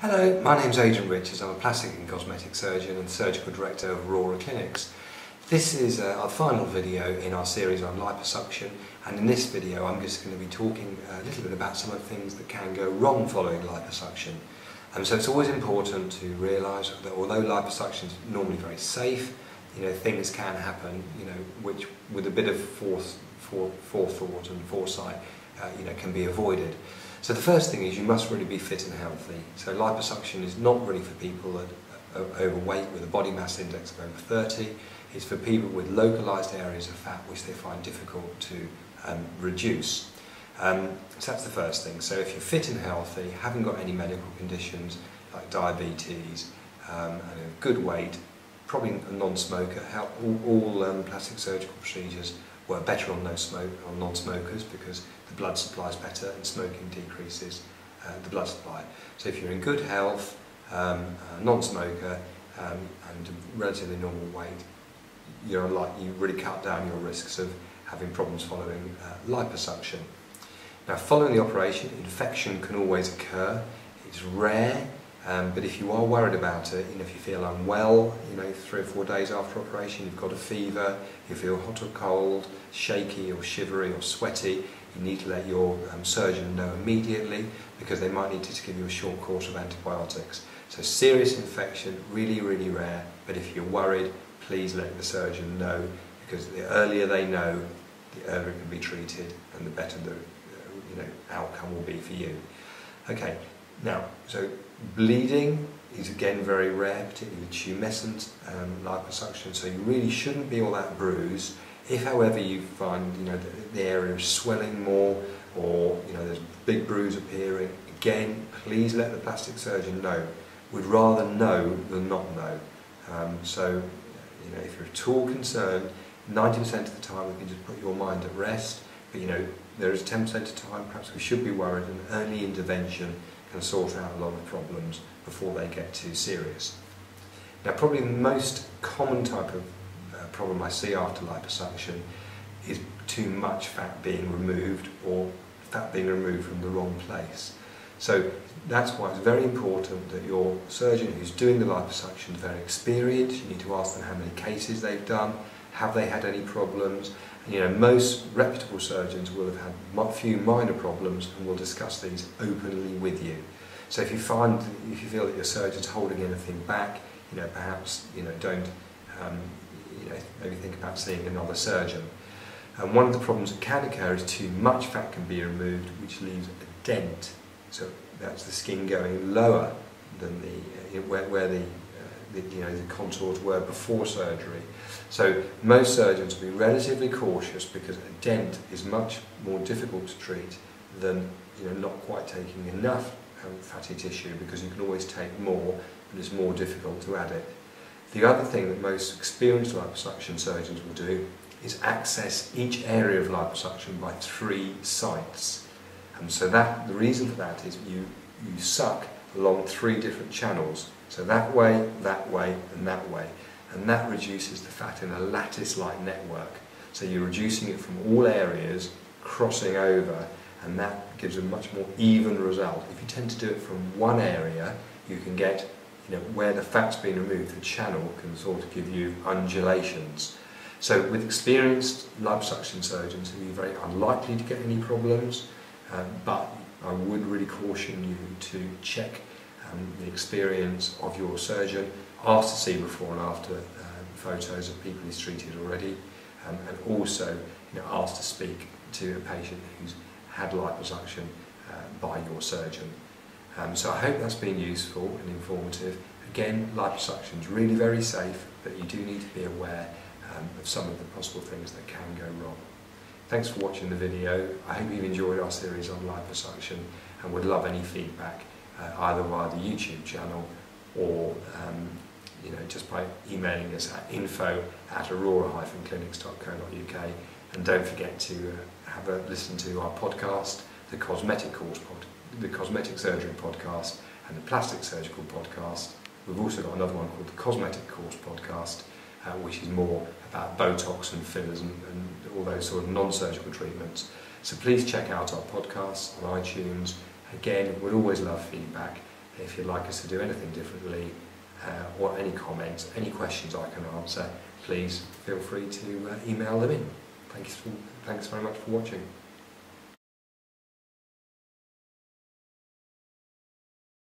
Hello, my name's Adrian Richards. I'm a plastic and cosmetic surgeon and surgical director of Aurora clinics. This is our final video in our series on liposuction, and in this video I'm just going to be talking a little bit about some of the things that can go wrong following liposuction. So it's always important to realise that although liposuction is normally very safe, things can happen, which with a bit of forethought and foresight, can be avoided. So the first thing is you must really be fit and healthy. So liposuction is not really for people that are overweight with a body mass index of over 30. It's for people with localised areas of fat which they find difficult to reduce. So that's the first thing. So if you're fit and healthy, haven't got any medical conditions like diabetes, and a good weight, probably a non-smoker, all plastic surgical procedures work better on non-smokers because the blood supply is better and smoking decreases the blood supply. So if you're in good health, non-smoker, and relatively normal weight, you really cut down your risks of having problems following liposuction. Now, following the operation, infection can always occur. It's rare, but if you are worried about it, if you feel unwell, 3 or 4 days after operation, you've got a fever, you feel hot or cold, shaky or shivery or sweaty, you need to let your surgeon know immediately because they might need to give you a short course of antibiotics. So serious infection, really, really rare, but if you're worried, please let the surgeon know because the earlier they know, the earlier it can be treated and the better the outcome will be for you. Okay, now, so bleeding is again very rare, particularly with tumescent liposuction, so you really shouldn't be all that bruised. If, however, you find the area is swelling more or there's a big bruise appearing, again, please let the plastic surgeon know. We'd rather know than not know. So, if you're at all concerned, 90% of the time we can just put your mind at rest, but there is 10% of the time perhaps we should be worried, and early intervention can sort out a lot of problems before they get too serious. Now, probably the most common type of problem I see after liposuction is too much fat being removed or fat being removed from the wrong place. So that's why it's very important that your surgeon who's doing the liposuction is very experienced. You need to ask them how many cases they've done, have they had any problems. Most reputable surgeons will have had a few minor problems and will discuss these openly with you. So if you feel that your surgeon's holding anything back, perhaps don't maybe think about seeing another surgeon. And one of the problems that can occur is too much fat can be removed, which leaves a dent. So that's the skin going lower than where the contours were before surgery. So most surgeons will be relatively cautious because a dent is much more difficult to treat than not quite taking enough fatty tissue, because you can always take more, but it's more difficult to add it. The other thing that most experienced liposuction surgeons will do is access each area of liposuction by 3 sites. And so the reason for that is you suck along 3 different channels. So that way, and that way. And that reduces the fat in a lattice-like network. So you're reducing it from all areas, crossing over, and that gives a much more even result. If you tend to do it from one area, you can get, where the fat's been removed, the channel can sort of give you undulations. So with experienced liposuction surgeons, who are very unlikely to get any problems, but I would really caution you to check the experience of your surgeon, ask to see before and after photos of people he's treated already, and also ask to speak to a patient who's had liposuction by your surgeon. So I hope that's been useful and informative. Again, liposuction is really very safe, but you do need to be aware of some of the possible things that can go wrong. Thanks for watching the video. I hope you've enjoyed our series on liposuction and would love any feedback either via the YouTube channel or just by emailing us at info@aurora-clinics.co.uk, and don't forget to have a listen to our podcast, the Cosmetic Surgery Podcast and the Plastic Surgical Podcast. We've also got another one called the Cosmetic Course Podcast, which is more about Botox and fillers and all those sort of non-surgical treatments. So please check out our podcasts on iTunes. Again, we'd always love feedback, If you'd like us to do anything differently, or any comments, any questions I can answer, please feel free to email them in. Thanks very much for watching.